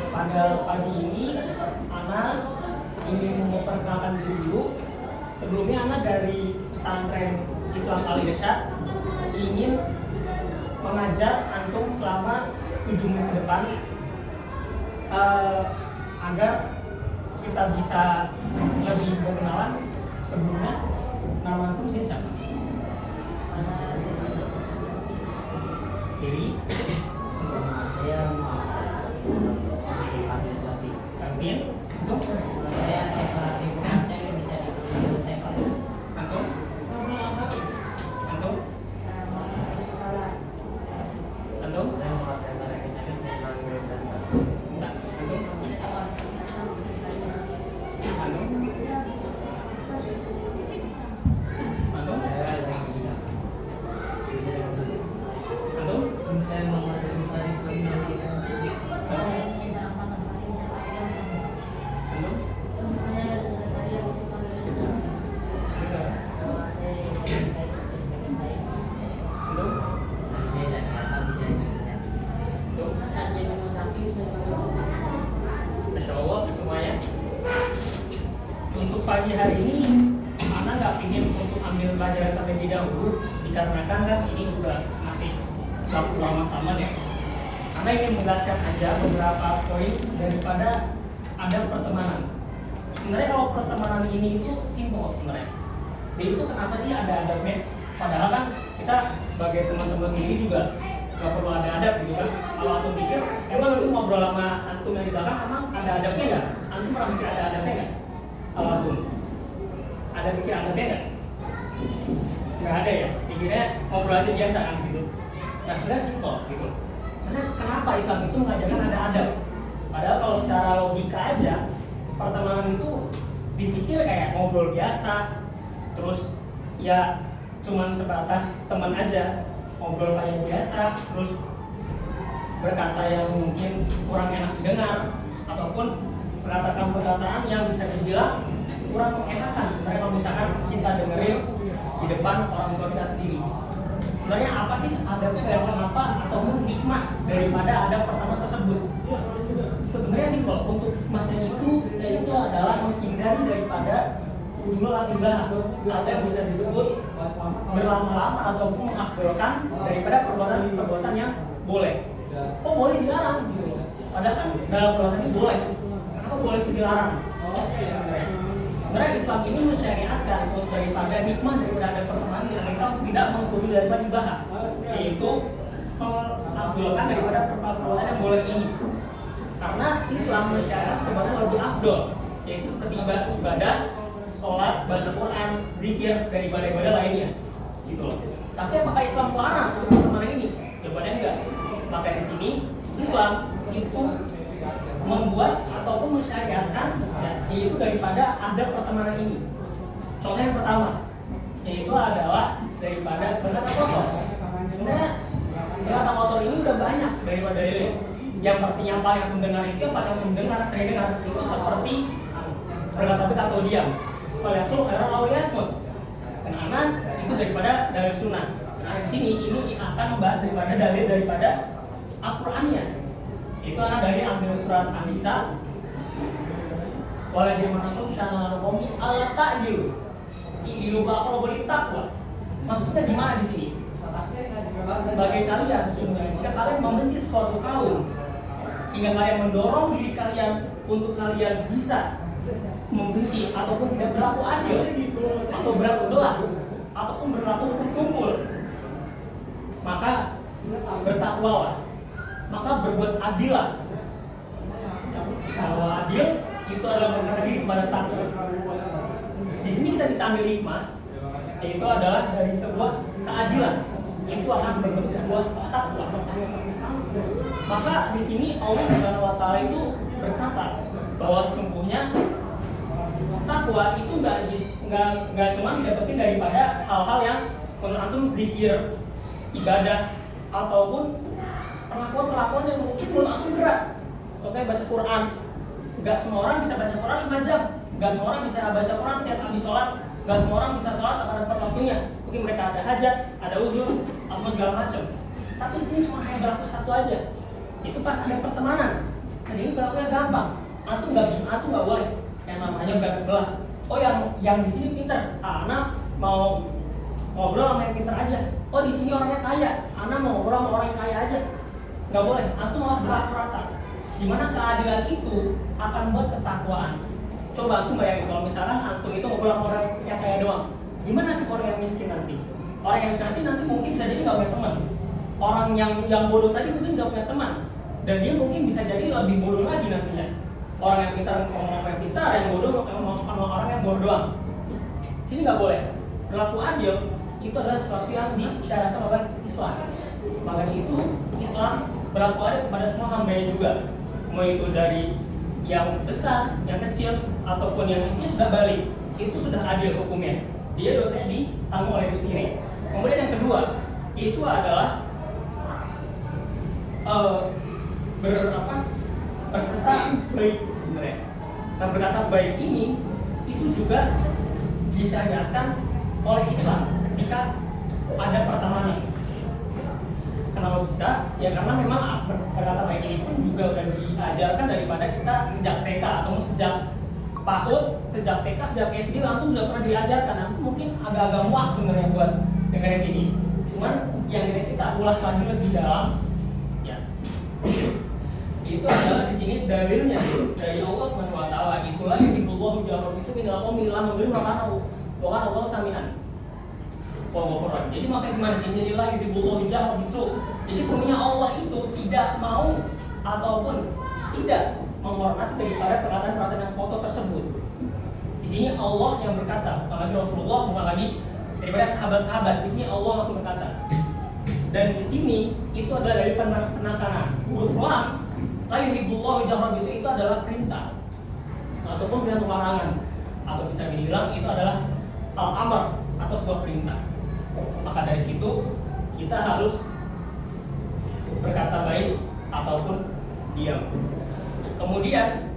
Pada pagi ini Ana ingin memperkenalkan diri dulu. Sebelumnya Ana dari pesantren Islam Al-Irsyad ingin mengajar antum selama 7 menit ke depan agar kita bisa lebih berkenalan. Sebelumnya nama antum siapa? Diri? Saya Kevin? Untuk? saya sekolah di Bukaten bisa disuruh saya Antum? Antum? Antum? Enggak. Antum? Antum? Antum? Antum? saya mau Antum? Antum? Masya Allah semuanya. Untuk pagi hari ini Ana nggak ingin untuk ambil pelajaran terlebih dahulu, dikarenakan kan ini juga masih waktu lama taman ya. Ana ingin menjelaskan aja beberapa poin daripada adab pertemanan. Sebenarnya kalau pertemanan ini itu simpel sebenarnya. Jadi itu kenapa sih ada adabnya? Padahal kan kita sebagai teman-teman sendiri juga nggak perlu ada adab gitu kan. Kalau antum pikir emang itu ngobrol sama antum yang di belakang emang ada adabnya nggak? Antum pernah mikir ada adabnya nggak? Kalau antum ada pikir adabnya nggak? Nggak ada ya. Pikirnya ngobrol aja biasa kan gitu. Nah sebenarnya simpel gitu. Karena kenapa Islam itu mengajarkan ada adab? Padahal kalau secara logika aja pertemanan itu dipikir kayak ngobrol biasa, terus ya cuman sebatas teman aja, ngobrol kayak biasa, terus berkata yang mungkin kurang enak didengar, ataupun perkataan-perkataan yang bisa dibilang kurang mengenakan sebenarnya kalau misalkan kita dengerin di depan orang tua kita sendiri. Sebenarnya apa sih adabnya dalam apa ataupun hikmah daripada adab pertama tersebut? Sebenarnya simpel, untuk hikmahnya itu yaitu adalah menghindari daripada hudul al-ibah atau yang bisa disebut berlama-lama ataupun mengafdolkan daripada perbuatan yang boleh. Kok boleh dilarang gitu? Padahal kan dalam perbuatan ini boleh. Kenapa boleh itu dilarang? Sebenarnya Islam ini mensyariatkan untuk daripada hikmah daripada ada pertemanan yang kita tidak menghudul daripada ibah, yaitu mengafdolkan daripada perbuatan yang boleh ini. Karena Islam mensyariatkan perbuatan yang lebih afdol, yaitu seperti ibadah, sholat, baca Quran, zikir, dan ibadah-ibadah lainnya, gitu loh. Tapi apakah Islam melarang untuk pertemanan ini? Jawabannya enggak. Maka di sini Islam itu membuat ataupun mensyariatkan ya, yaitu daripada ada pertemanan ini. Contoh yang pertama, yaitu adalah daripada berkata kotor. Sebenarnya berkata kotor ini udah banyak daripada dalilnya. Yang paling mendengar itu yang paling sering dengar itu seperti berkata atau diam. Falatul khairan aw yasmut. Karena itu daripada dalil sunnah. Nah, di sini ini akan membahas daripada dalil daripada Al-Qur'annya. Itu anak dari ambil surat An-Nisa. Walazimanakum syana'a qaumi alla ta'dilu. I'dilu aqrabu lit-taqwa. Maksudnya gimana di sini? Bagi kalian sungguhnya jika kalian membenci suatu kaum hingga kalian mendorong diri kalian untuk kalian bisa membenci ataupun tidak berlaku adil atau berat sebelah ataupun berlaku hukum tumpul, maka bertakwalah, maka berbuat adillah. Kalau adil itu adalah berkata diri kepada takwa. Di sini kita bisa ambil hikmah, yaitu adalah dari sebuah keadilan itu akan berbentuk sebuah takwa. Maka di sini Allah Subhanahu wa taala itu berkata bahwa sesungguhnya takwa itu nggak cuma didapetin daripada hal-hal yang menurut antum zikir, ibadah ataupun perlakuan yang mungkin menurut antum berat. Contohnya baca Quran, nggak semua orang bisa baca Quran 5 jam, nggak semua orang bisa baca Quran setiap habis sholat, nggak semua orang bisa sholat pada tepat waktunya. Mungkin mereka ada hajat, ada uzur, atau segala macam. Tapi di sini cuma hanya berlaku satu aja. Itu pas ada pertemanan. Dan ini berlakunya gampang. Antum nggak boleh. Yang namanya belah sebelah. Oh yang di sini pintar. Anak mau ngobrol sama yang pintar aja. Oh di sini orangnya kaya. Anak mau ngobrol sama orang yang kaya aja. Nggak boleh. Antum harus berlaku rata. Dimana keadilan itu akan buat ketakwaan. Coba antum bayangin kalau misalkan antum itu ngobrol sama orang yang kaya doang. Gimana sih orang yang miskin nanti? Orang yang miskin nanti mungkin bisa jadi nggak punya teman. Orang yang bodoh tadi mungkin nggak punya teman. Dan dia mungkin bisa jadi lebih bodoh lagi nantinya. Orang yang pintar ngomong sama yang pintar, yang bodoh ngomong sama orang yang bodoh doang. Sini nggak boleh. Berlaku adil itu adalah sesuatu yang disyaratkan oleh Islam. Maka itu Islam berlaku adil kepada semua hambanya juga. Mau itu dari yang besar, yang kecil, ataupun yang intinya sudah balik, itu sudah adil hukumnya. Dia dosanya ditanggung oleh itu sendiri. Kemudian yang kedua, itu adalah berkata baik sebenarnya. Nah, berkata baik ini itu juga disyariatkan oleh Islam ketika ada pertemanan. Kenapa bisa? Ya karena memang berkata baik ini pun juga sudah diajarkan daripada kita sejak TK atau sejak PAUD, sejak TK, sejak SD, antum sudah pernah diajarkan. Antum mungkin agak-agak muak sebenarnya buat dengerin ini. Cuman yang ini kita ulas lagi lebih dalam, ya. Itu adalah di sini dalilnya dari Allah Subhanahu wa taala. Itulah yang dibullahu jahra bisu dalam pemilihan memberi makanan. Bukan Allah samian. Jadi maksudnya gimana sih? Jadi lagi dibullahu jahra bisu. Jadi sebenarnya Allah itu tidak mau ataupun tidak menghormati daripada perkataan-perkataan yang kotor tersebut. Di sini Allah yang berkata, bukan lagi Rasulullah, bukan lagi daripada sahabat-sahabat. Di sini Allah langsung berkata. Dan di sini itu adalah dari penekanan. Gufran la yuhibbullahu jahra bisu itu adalah perintah ataupun perintah larangan, atau bisa dibilang itu adalah al-amr atau sebuah perintah. Maka dari situ kita harus berkata baik ataupun diam. Kemudian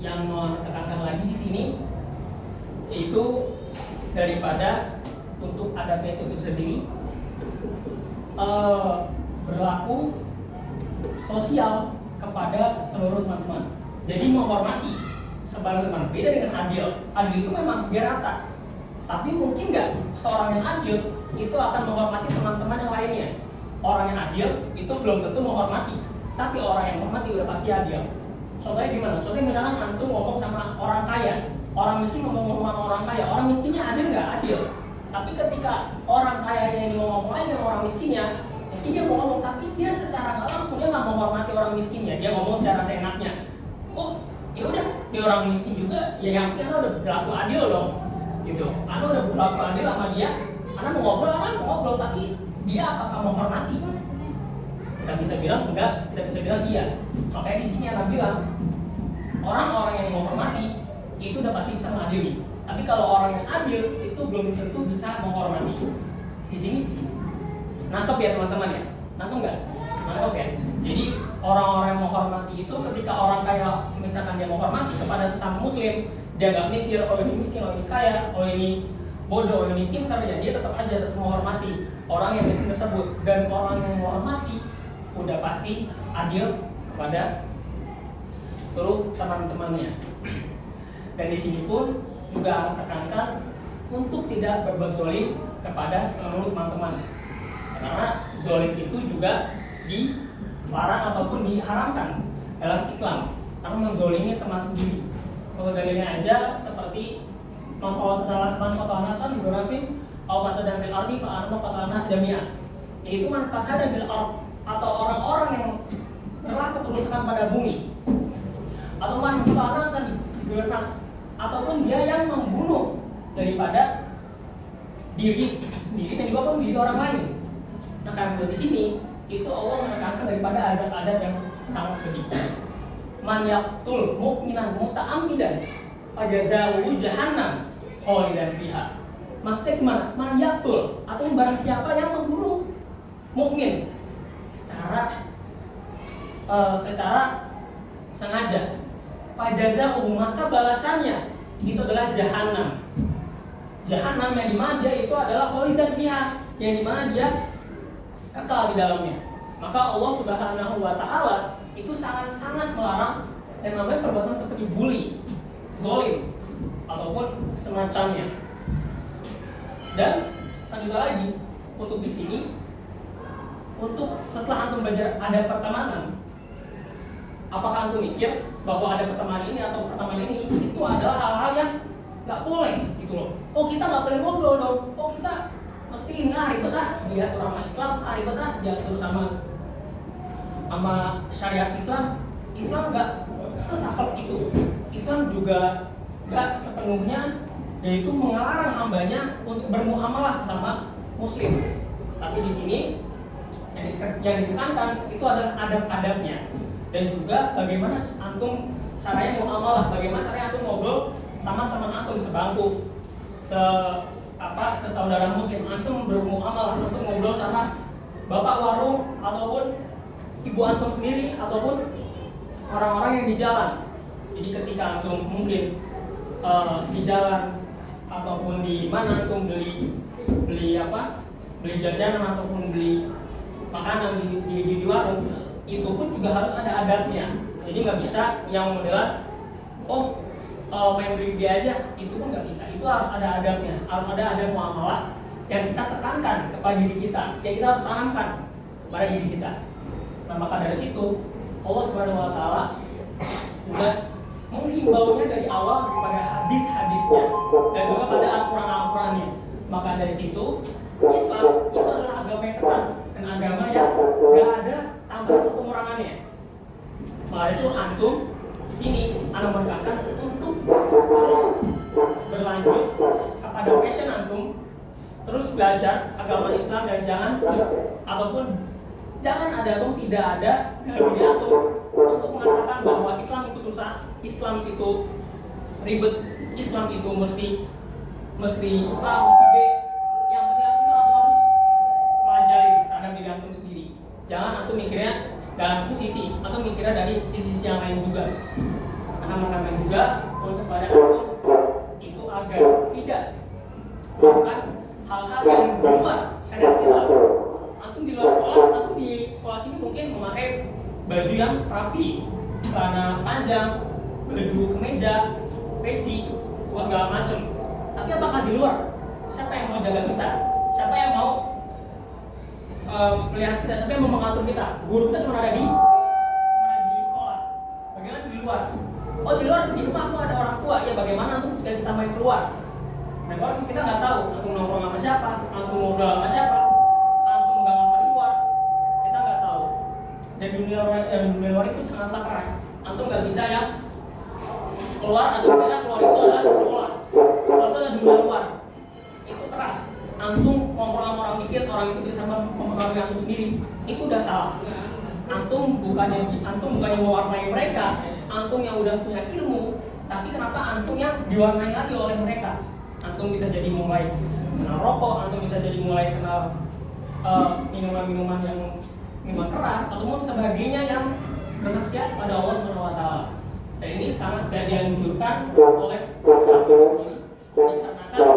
yang mau tekankan lagi di sini itu daripada untuk adabnya itu sendiri berlaku sosial kepada seluruh teman-teman. Jadi menghormati kepada teman. Beda dengan adil. Adil itu memang biar rata. Tapi mungkin nggak seorang yang adil itu akan menghormati teman-teman yang lainnya. Orang yang adil itu belum tentu menghormati. Tapi orang yang menghormati udah pasti adil. Contohnya gimana? Contohnya misalkan antum ngomong sama orang kaya, orang miskin ngomong sama orang kaya, orang miskinnya adil nggak? Adil. Tapi ketika orang kayanya ini mau ngomong lain dengan orang miskinnya, mungkin dia mau ngomong, tapi dia secara nggak langsung dia nggak menghormati orang miskinnya, dia ngomong secara seenaknya. Oh, ya udah, dia orang miskin juga, ya yang penting udah berlaku adil dong, gitu. Anda udah berlaku adil sama dia, Anda mau ngobrol, tapi dia apakah menghormati? Kita bisa bilang enggak, kita bisa bilang iya. Makanya di sini Anda bilang orang-orang yang menghormati itu udah pasti bisa mengadili. Tapi kalau orang yang adil itu belum tentu bisa menghormati. Di sini nangkep ya teman-teman ya? Nangkep nggak? Nangkep ya? Jadi orang-orang yang menghormati itu ketika orang kaya misalkan dia menghormati kepada sesama muslim, dia nggak mikir oh ini miskin, oh ini kaya, oh ini bodoh, oh ini pintar, ya dia tetap menghormati orang yang miskin tersebut. Dan orang yang menghormati udah pasti adil kepada seluruh teman-temannya. Dan di sini pun juga tekankan untuk tidak berbuat zolim kepada seluruh teman-teman. Karena zolim itu juga dilarang ataupun diharamkan dalam Islam. Karena menzolimi teman sendiri. Kalau dalilnya aja seperti man qata'a nafsan bi ghurafin aw fasadan fil ardi fa armu qata'a nas jami'an. Yaitu man fasadan fil ard atau orang-orang yang berlaku kerusakan pada bumi. Atau man qata'a nafsan bi ghurafin ataupun dia yang membunuh daripada diri sendiri dan juga pun diri orang lain. Nah, karena di sini itu Allah menekankan daripada azab-azab yang sangat pedih. Man yaqtul mu'minan muta'ammidan fajazaohu jahannam khalidan fiha. Maksudnya gimana? Man yaqtul atau barang siapa yang membunuh mukmin secara sengaja, fajazaohu maka balasannya itu adalah jahannam. Jahannam yang dimana dia itu adalah khalidan fiha, yang dimana dia kekal di dalamnya. Maka Allah Subhanahu wa Ta'ala itu sangat-sangat melarang yang namanya perbuatan seperti bully, zalim, ataupun semacamnya. Dan selanjutnya lagi, untuk di sini, untuk setelah antum belajar ada pertemanan, apakah antum mikir bahwa ada pertemanan ini atau pertemanan ini itu adalah hal-hal yang nggak boleh gitu loh? Oh kita nggak boleh ngobrol dong, oh kita mesti ini ribet diatur sama Islam, ribet diatur sama syariat Islam. Islam nggak sesakap itu. Islam juga nggak sepenuhnya yaitu melarang hambanya untuk bermuamalah sesama Muslim. Tapi di sini yang ditekankan itu adalah adab-adabnya dan juga bagaimana antum caranya muamalah, bagaimana caranya antum ngobrol sama teman antum sebangku, sesaudara Muslim, antum bermuamalah, antum ngobrol sama bapak warung ataupun ibu antum sendiri ataupun orang-orang yang di jalan. Jadi ketika antum mungkin di jalan ataupun di mana antum beli jajanan ataupun beli makanan di warung, itu pun juga harus ada adabnya. Jadi nggak bisa yang modelan main beli dia aja, itu pun nggak bisa. Itu harus ada adabnya, harus ada adab muamalah yang kita tekankan kepada diri kita, yang kita harus tanamkan kepada diri kita. Nah, maka dari situ Allah Subhanahu wa Ta'ala sudah menghimbaunya dari awal kepada hadis-hadisnya dan juga pada Al-Quran-Al-Qurannya. Maka dari situ Islam itu adalah agama yang ketat dan agama yang gak ada tambahan atau pengurangannya. Maka dari itu antum di sini anda menekankan untuk berlanjut kepada passion antum, terus belajar agama Islam dan jangan ada atau tidak ada dalam diri antum untuk mengatakan bahwa Islam itu susah, Islam itu ribet, Islam itu mesti A, mesti B. Yang penting antum harus pelajari terhadap diri antum sendiri. Jangan antum mikirnya dalam satu sisi, atau mikirnya dari sisi yang lain juga. Karena menekankan juga untuk pada antum itu agar tidak melakukan hal-hal yang di luar syariat Islam. Antum di luar sekolah, antum di sekolah sini mungkin memakai baju yang rapi, celana panjang, baju kemeja, peci, segala macam. Tapi apakah di luar? Siapa yang mau jaga kita? Siapa yang mau melihat kita? Siapa yang mau mengatur kita? Guru kita cuma ada di sekolah. Bagaimana di luar? Oh di luar, di rumah aku ada orang tua. Ya bagaimana antum jika kita main keluar? Nah kalau kita nggak tahu, antum nongkrong sama siapa, antum ngobrol sama siapa, antum nggak ngapa di luar, kita nggak tahu. Dan dunia luar itu sangatlah keras. Antum nggak bisa yang keluar atau tidak keluar itu adalah sekolah. Kalau itu adalah dunia luar, itu keras. Antum ngomong sama orang dikit, orang itu bisa mempengaruhi antum sendiri, itu udah salah. Antum bukannya mewarnai mereka, antum yang udah punya ilmu, tapi kenapa antum yang diwarnai lagi oleh mereka? Antum bisa jadi mulai kenal rokok, antum bisa jadi mulai kenal minuman-minuman yang minuman keras ataupun sebagainya yang bermaksiat pada Allah Subhanahu wa Ta'ala. Dan ini sangat tidak dianjurkan oleh Islam sendiri, dikarenakan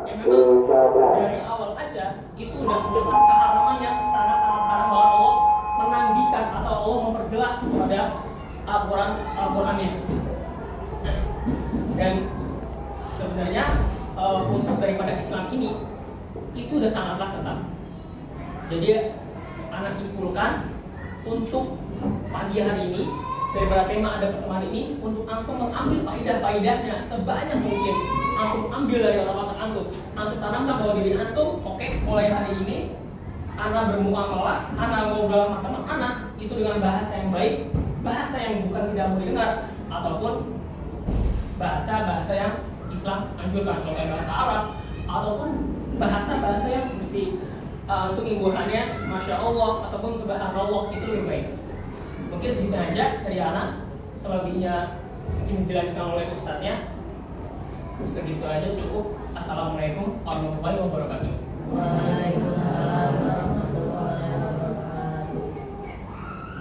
memang dari awal aja itu udah merupakan keharaman yang sangat-sangat haram bahwa Allah menandihkan atau Allah memperjelas kepada Al-Qurannya. Dan sebenarnya untuk daripada Islam ini itu udah sangatlah ketat. Jadi Ana simpulkan untuk pagi hari ini daripada tema ada pertemuan ini, untuk antum mengambil faidah-faidahnya sebanyak mungkin. Antum ambil dari otak antum tanamkan bahwa diri antum, oke, mulai hari ini Ana bermuamalah, Ana ngobrol sama teman Ana itu dengan bahasa yang baik, bahasa yang bukan tidak mau didengar, ataupun bahasa-bahasa yang Islam anjurkan, contohnya bahasa Arab ataupun bahasa-bahasa yang mesti untuk imbuhannya Masya Allah ataupun Subhanallah, itu lebih baik. Mungkin segitu aja dari anak, selebihnya mungkin dilanjutkan oleh ustadznya. Segitu aja cukup. Assalamualaikum warahmatullahi wabarakatuh. Waalaikumsalam.